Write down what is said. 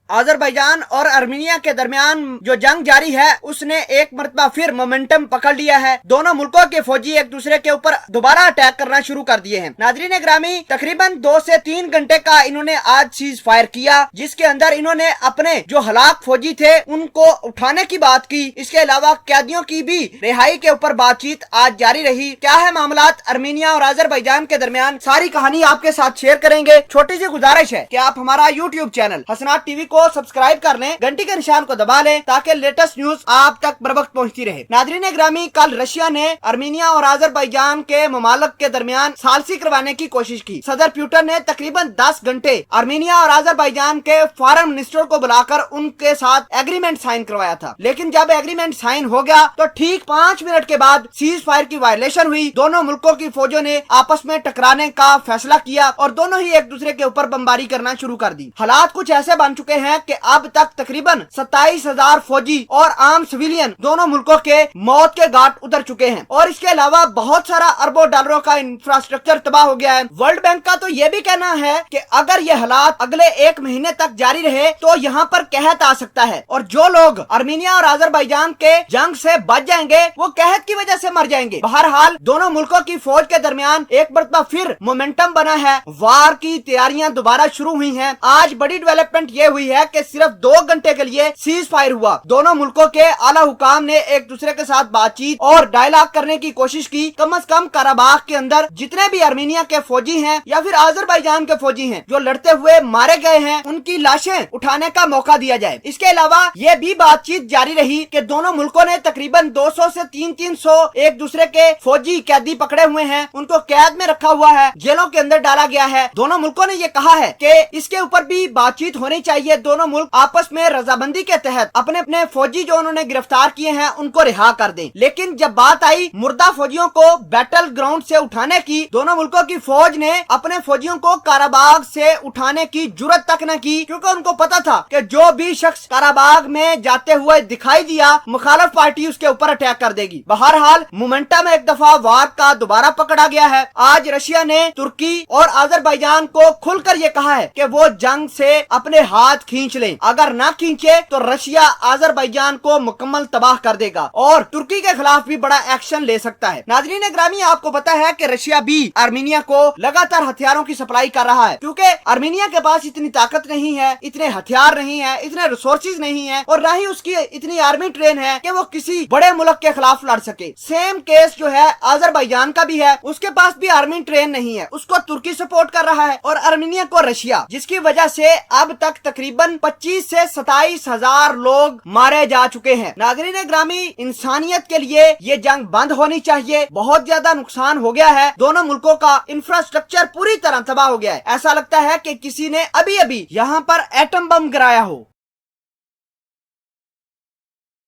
आजरबाईजान और आर्मीनिया के दरमियान जो जंग जारी है उसने एक मरतबा फिर मोमेंटम पकड़ लिया है। दोनों मुल्कों के फौजी एक दूसरे के ऊपर दोबारा अटैक करना शुरू कर दिए हैं। नाज़रीन ग्रामी, तकरीबन 2 से 3 घंटे का इन्होंने आज सीज फायर किया, जिसके अंदर इन्होंने अपने जो हलाक फौजी थे उनको उठाने की बात की। इसके अलावा कैदियों की भी रिहाई के ऊपर बातचीत आज जारी रही। क्या है मामलात आर्मीनिया और आजरबाईजान के दरमियान, सारी कहानी आपके साथ शेयर करेंगे। छोटी सी गुजारिश है कि आप हमारा यूट्यूब चैनल हसनात टीवी को सब्सक्राइब कर लें, घंटी के निशान को दबा लें ताकि लेटेस्ट न्यूज आप तक बर वक्त पहुँचती रहे। नाज़रीन ग्रामी, कल रशिया ने आर्मीनिया और आजरबाईजान के ममालक के दरमियान सालसी करवाने की कोशिश की। सदर पुतिन ने तकरीबन 10 घंटे आर्मीनिया और आजरबाईजान के फॉरेन मिनिस्टर को बुलाकर उनके साथ एग्रीमेंट साइन करवाया था, लेकिन जब एग्रीमेंट साइन हो गया तो ठीक 5 मिनट के बाद सीज फायर की वायलेशन हुई। दोनों मुल्कों की फौजों ने आपस में टकराने का फैसला किया और दोनों ही एक दूसरे के ऊपर बमबारी करना शुरू कर दी। हालात कुछ ऐसे बन चुके हैं कि अब तक तकरीबन 27,000 फौजी और आम सिविलियन दोनों मुल्कों के मौत के घाट उतर चुके हैं और इसके अलावा बहुत सारा अरबों डॉलरों का इंफ्रास्ट्रक्चर तबाह हो गया है। वर्ल्ड बैंक का तो ये भी कहना है कि अगर ये हालात अगले 1 महीने तक जारी रहे तो यहाँ पर कहत आ सकता है और जो लोग आर्मीनिया और आजरबाईजान के जंग से बच जाएंगे वो कहत की वजह से मर जाएंगे। बहरहाल दोनों मुल्कों की फौज के दरमियान एक मरतबा फिर मोमेंटम बना है। वार की तैयारियां दोबारा शुरू हुई हैं। आज बड़ी डेवलपमेंट ये हुई है कि सिर्फ 2 घंटे के लिए सीज फायर हुआ। दोनों मुल्कों के आला हुकाम ने एक दूसरे के साथ बातचीत और डायलॉग करने की कोशिश की। कम से कम कराबाख के अंदर जितने भी आर्मीनिया के फौजी हैं या फिर आजरबाईजान के फौजी हैं जो लड़ते हुए मारे गए हैं उनकी लाशें उठाने का मौका दिया जाए। इसके अलावा ये भी बातचीत जारी रही कि दोनों मुल्कों ने तकरीबन 200 से 300 एक दूसरे के फौजी कैदी पकड़े हुए हैं, उनको कैद में रखा हुआ है, जेलों के अंदर डाला गया है। दोनों मुल्कों ने ये कहा है कि इसके ऊपर भी बातचीत होनी चाहिए। दोनों मुल्क आपस में रजामंदी के तहत अपने अपने फौजी जो उन्होंने गिरफ्तार किए हैं उनको रिहा कर दें। लेकिन जब बात आई मुर्दा फौजियों को बैटल ग्राउंड से उठाने की, दोनों मुल्कों की फौज ने अपने फौजियों को काराबाग से उठाने की जुर्रत तक न की, क्योंकि उनको पता था कि जो भी शख्स काराबाग में जाते हुए दिखाई दिया मुखालिफ पार्टी उसके ऊपर अटैक कर देगी। बहरहाल मोमेंटम एक दफा वार का दोबारा पकड़ा गया है। आज रशिया ने तुर्की और आजरबाईजान को खुलकर ये कहा है कि वो जंग से अपने हाथ खींच लें, अगर ना खींचे तो रशिया आजरबाईजान को मुकम्मल तबाह कर देगा और तुर्की के खिलाफ भी बड़ा एक्शन ले सकता है। नाज़रीन ग्रामी, आपको पता है कि रशिया भी आर्मीनिया को लगातार हथियारों की सप्लाई कर रहा है, क्योंकि आर्मीनिया के पास इतनी ताकत नहीं है, इतने हथियार नहीं है, इतने रिसोर्सेज नहीं है और ना ही उसकी इतनी आर्मी ट्रेन है कि वो किसी बड़े मुल्क के खिलाफ लड़ सके। सेम केस जो है आजरबाईजान का भी है, उसके पास भी आर्मी ट्रेन नहीं है, उसको तुर्की सपोर्ट कर रहा है और आर्मीनिया को रशिया, जिसकी वजह से अब तक तकरीबन 25 से 27,000 लोग मारे जा चुके हैं। नाज़रीन ग्रामी, इंसानियत के लिए ये जंग बंद होनी चाहिए। बहुत ज्यादा नुकसान हो गया है, दोनों मुल्कों का इंफ्रास्ट्रक्चर पूरी तरह तबाह हो गया है। ऐसा लगता है कि किसी ने अभी अभी यहाँ पर एटम बम गिराया हो।